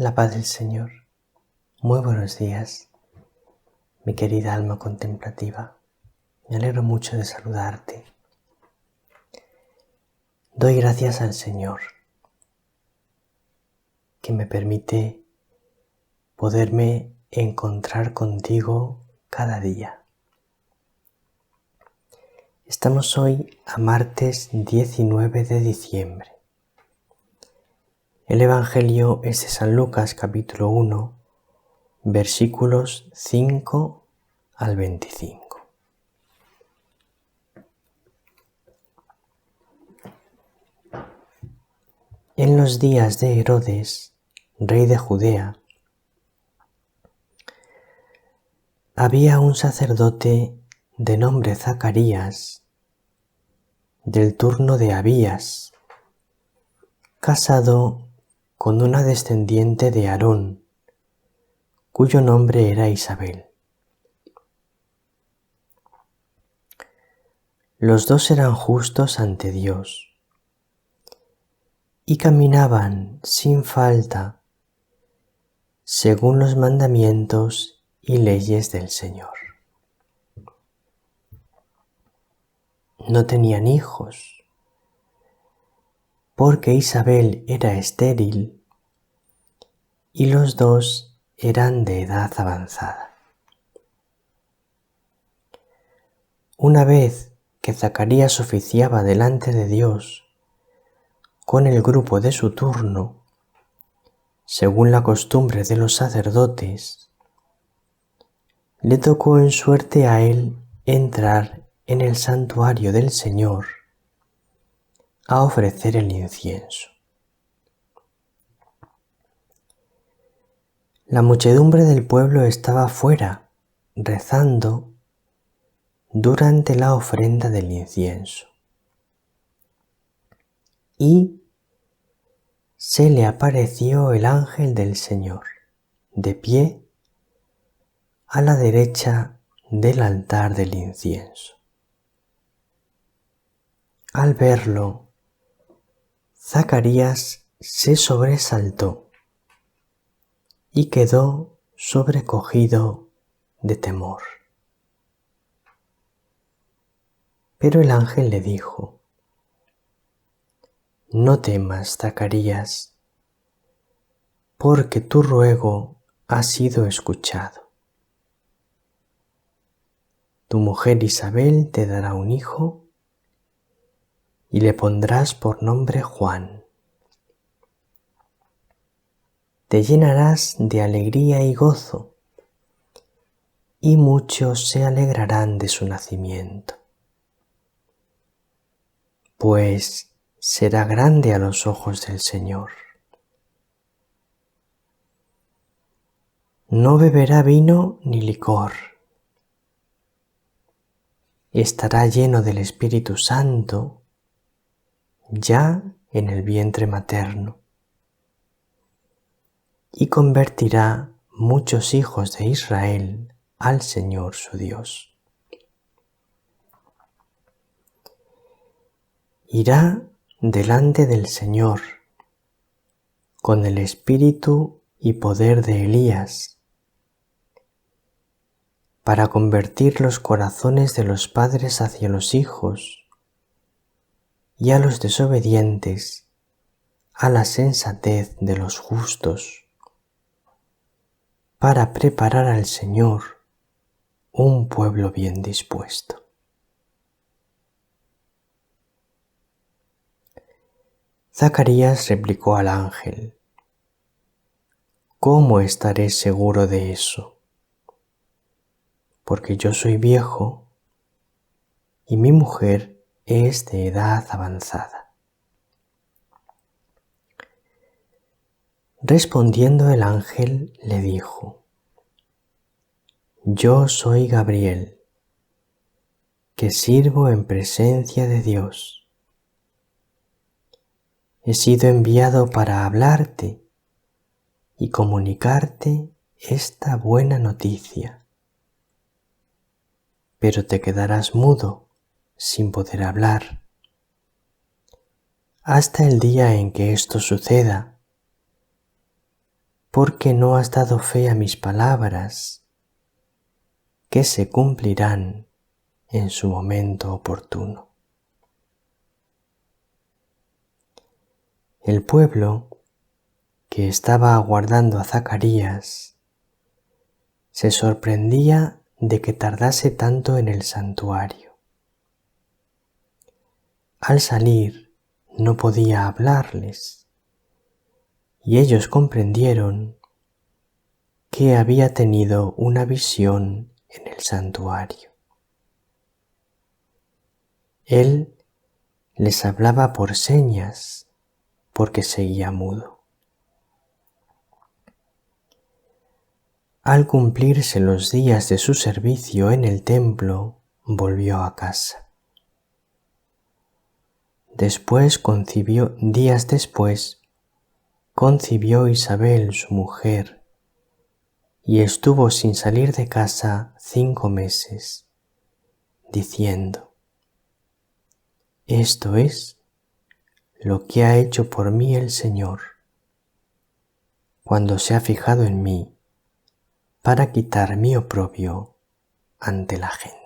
La paz del Señor. Muy buenos días, mi querida alma contemplativa. Me alegro mucho de saludarte. Doy gracias al Señor que me permite poderme encontrar contigo cada día. Estamos hoy a martes 19 de diciembre. El Evangelio es de San Lucas capítulo 1, versículos 5 al 25. En los días de Herodes, rey de Judea, había un sacerdote de nombre Zacarías, del turno de Abías, casado con una descendiente de Aarón, cuyo nombre era Isabel. Los dos eran justos ante Dios y caminaban sin falta según los mandamientos y leyes del Señor. No tenían hijos, porque Isabel era estéril y los dos eran de edad avanzada. Una vez que Zacarías oficiaba delante de Dios con el grupo de su turno, según la costumbre de los sacerdotes, le tocó en suerte a él entrar en el santuario del Señor a ofrecer el incienso. La muchedumbre del pueblo estaba fuera, rezando durante la ofrenda del incienso. Y se le apareció el ángel del Señor, de pie a la derecha del altar del incienso. Al verlo, Zacarías se sobresaltó y quedó sobrecogido de temor. Pero el ángel le dijo: No temas, Zacarías, porque tu ruego ha sido escuchado. Tu mujer Isabel te dará un hijo y le pondrás por nombre Juan. Te llenarás de alegría y gozo, y muchos se alegrarán de su nacimiento, pues será grande a los ojos del Señor. No beberá vino ni licor. Estará lleno del Espíritu Santo ya en el vientre materno y convertirá muchos hijos de Israel al Señor su Dios. Irá delante del Señor con el espíritu y poder de Elías para convertir los corazones de los padres hacia los hijos y a los desobedientes a la sensatez de los justos, para preparar al Señor un pueblo bien dispuesto. Zacarías replicó al ángel: ¿Cómo estaré seguro de eso? Porque yo soy viejo y mi mujer es de edad avanzada. Respondiendo el ángel le dijo: Yo soy Gabriel, que sirvo en presencia de Dios. He sido enviado para hablarte y comunicarte esta buena noticia, pero te quedarás mudo sin poder hablar hasta el día en que esto suceda, porque no has dado fe a mis palabras, que se cumplirán en su momento oportuno. El pueblo, que estaba aguardando a Zacarías, se sorprendía de que tardase tanto en el santuario. Al salir no podía hablarles, y ellos comprendieron que había tenido una visión en el santuario. Él les hablaba por señas porque seguía mudo. Al cumplirse los días de su servicio en el templo, volvió a casa. Días después, concibió Isabel, su mujer, y estuvo sin salir de casa 5 meses, diciendo: Esto es lo que ha hecho por mí el Señor, cuando se ha fijado en mí para quitar mi oprobio ante la gente.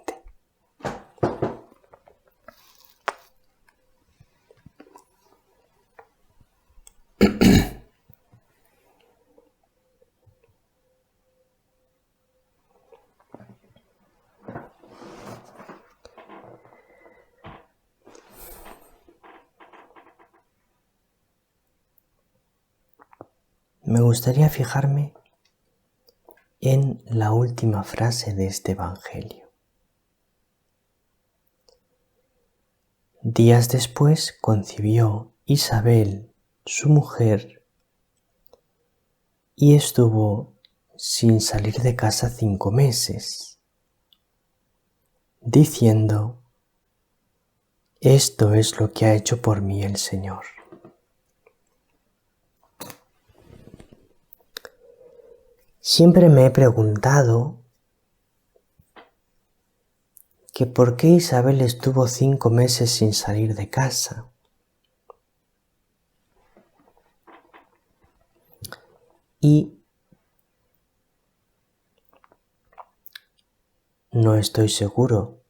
Me gustaría fijarme en la última frase de este Evangelio. Días después concibió Isabel, su mujer, y estuvo sin salir de casa 5 meses, diciendo: Esto es lo que ha hecho por mí el Señor. Siempre me he preguntado que por qué Isabel estuvo 5 meses sin salir de casa. Y no estoy seguro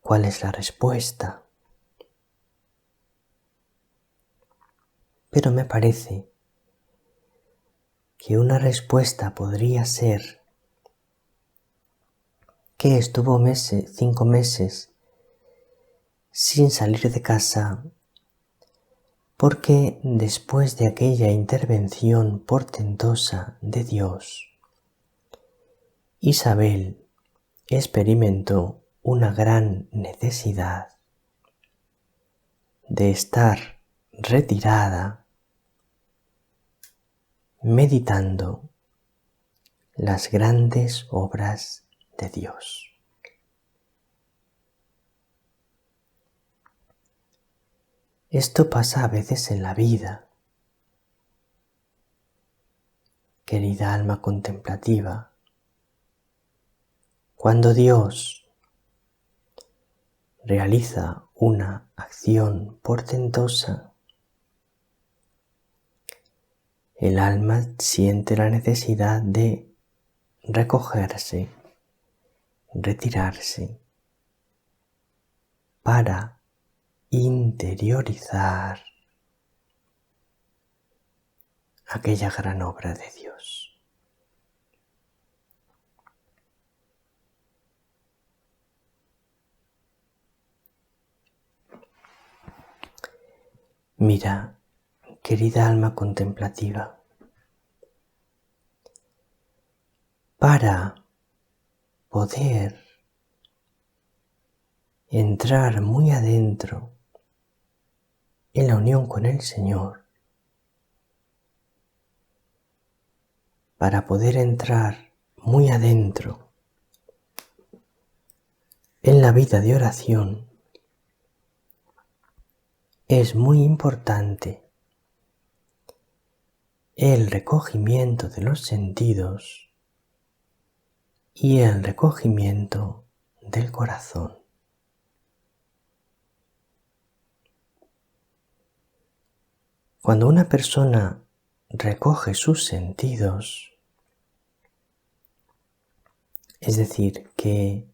cuál es la respuesta, pero me parece que una respuesta podría ser que estuvo 5 meses sin salir de casa porque después de aquella intervención portentosa de Dios, Isabel experimentó una gran necesidad de estar retirada meditando las grandes obras de Dios. Esto pasa a veces en la vida, querida alma contemplativa, cuando Dios realiza una acción portentosa, el alma siente la necesidad de recogerse, retirarse, para interiorizar aquella gran obra de Dios. Mira, querida alma contemplativa, para poder entrar muy adentro en la unión con el Señor, para poder entrar muy adentro en la vida de oración, es muy importante el recogimiento de los sentidos y el recogimiento del corazón. Cuando una persona recoge sus sentidos, es decir, que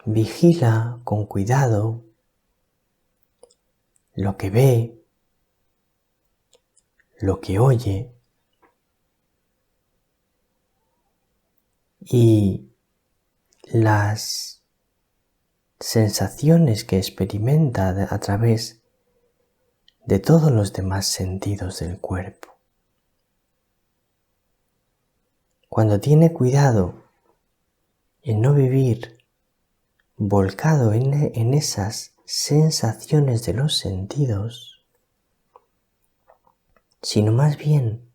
vigila con cuidado lo que ve, lo que oye y las sensaciones que experimenta a través de todos los demás sentidos del cuerpo. Cuando tiene cuidado en no vivir volcado en esas sensaciones de los sentidos, sino más bien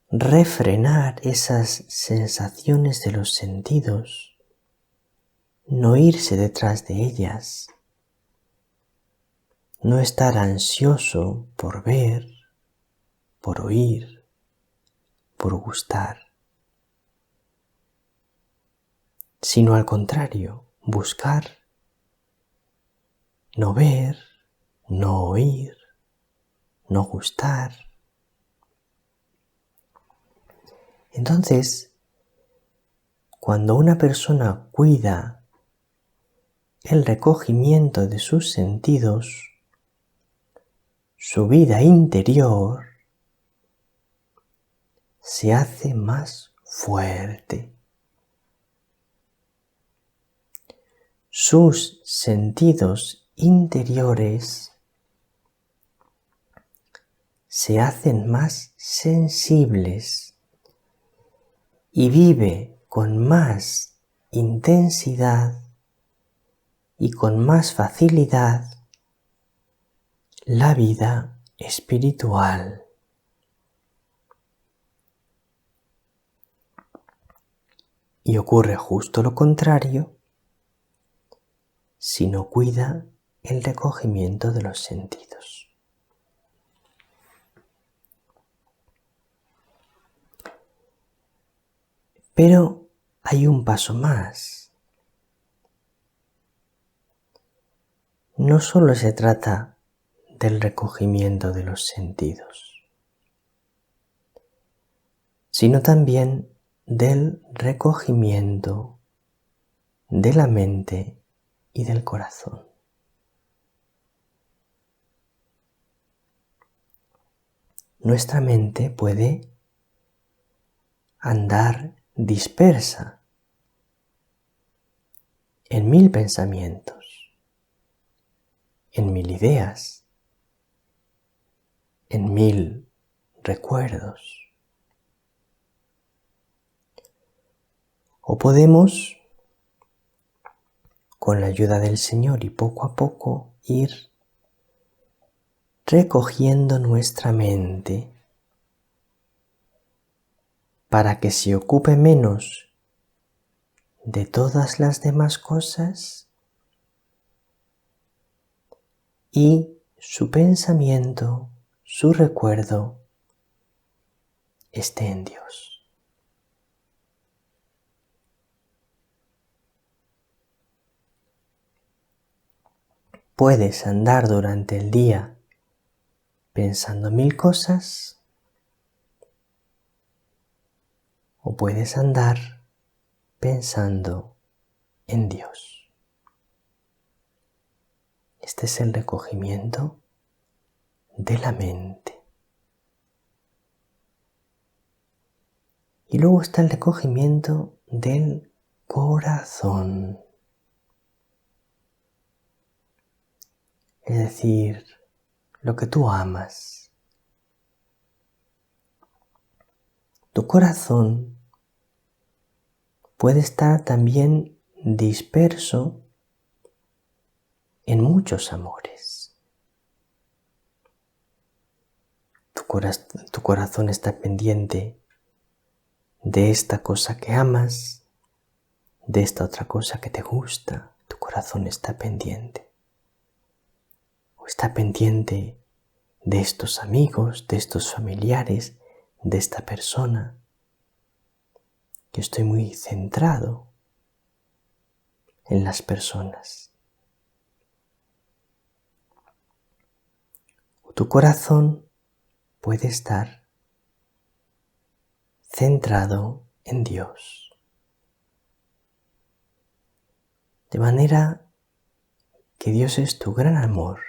refrenar esas sensaciones de los sentidos, no irse detrás de ellas, no estar ansioso por ver, por oír, por gustar, sino al contrario, buscar, no ver, no oír, no gustar. Entonces, cuando una persona cuida el recogimiento de sus sentidos, su vida interior se hace más fuerte. Sus sentidos interiores se hacen más sensibles y vive con más intensidad y con más facilidad la vida espiritual. Y ocurre justo lo contrario si no cuida el recogimiento de los sentidos. Pero hay un paso más. No solo se trata del recogimiento de los sentidos, sino también del recogimiento de la mente y del corazón. Nuestra mente puede andar dispersa en 1000 pensamientos, en 1000 ideas, en 1000 recuerdos. O podemos, con la ayuda del Señor y poco a poco, ir recogiendo nuestra mente para que se ocupe menos de todas las demás cosas y su pensamiento, su recuerdo esté en Dios. Puedes andar durante el día pensando 1000 cosas o puedes andar pensando en Dios. Este es el recogimiento de la mente. Y luego está el recogimiento del corazón. Es decir, lo que tú amas. Tu corazón puede estar también disperso en muchos amores. Tu corazón está pendiente de esta cosa que amas, de esta otra cosa que te gusta. Tu corazón está pendiente. O está pendiente de estos amigos, de estos familiares, de esta persona. Yo estoy muy centrado en las personas. Tu corazón puede estar centrado en Dios. De manera que Dios es tu gran amor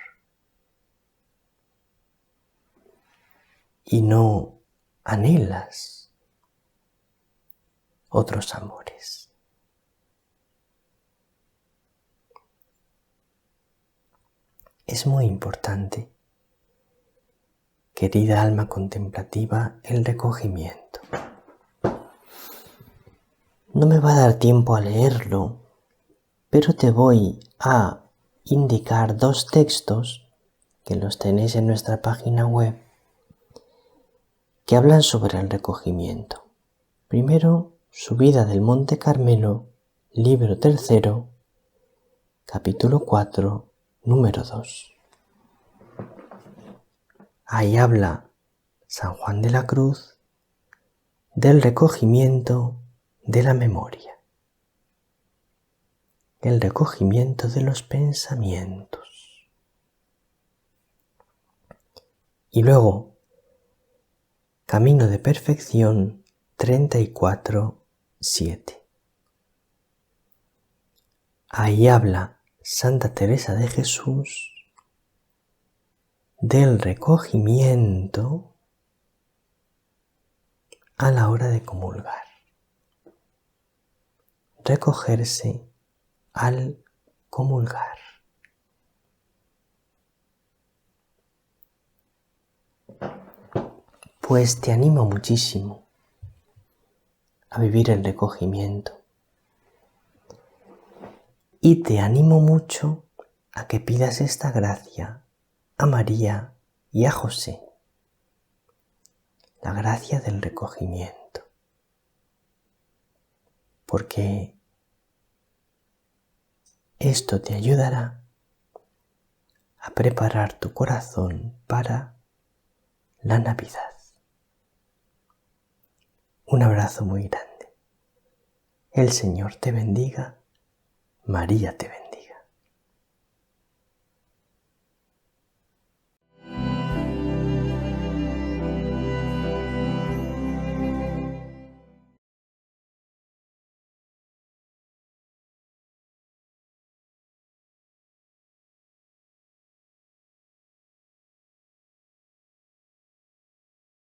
y no anhelas otros amores. Es muy importante, querida alma contemplativa, el recogimiento. No me va a dar tiempo a leerlo, pero te voy a indicar 2 textos que los tenéis en nuestra página web que hablan sobre el recogimiento. Primero, Subida del Monte Carmelo, libro 3, capítulo 4, número 2. Ahí habla San Juan de la Cruz del recogimiento de la memoria, el recogimiento de los pensamientos. Y luego, Camino de Perfección 34:7. Ahí habla Santa Teresa de Jesús del recogimiento a la hora de comulgar. Recogerse al comulgar. Pues te animo muchísimo a vivir el recogimiento. Y te animo mucho a que pidas esta gracia a María y a José. La gracia del recogimiento. Porque esto te ayudará a preparar tu corazón para la Navidad. Un abrazo muy grande. El Señor te bendiga. María te bendiga.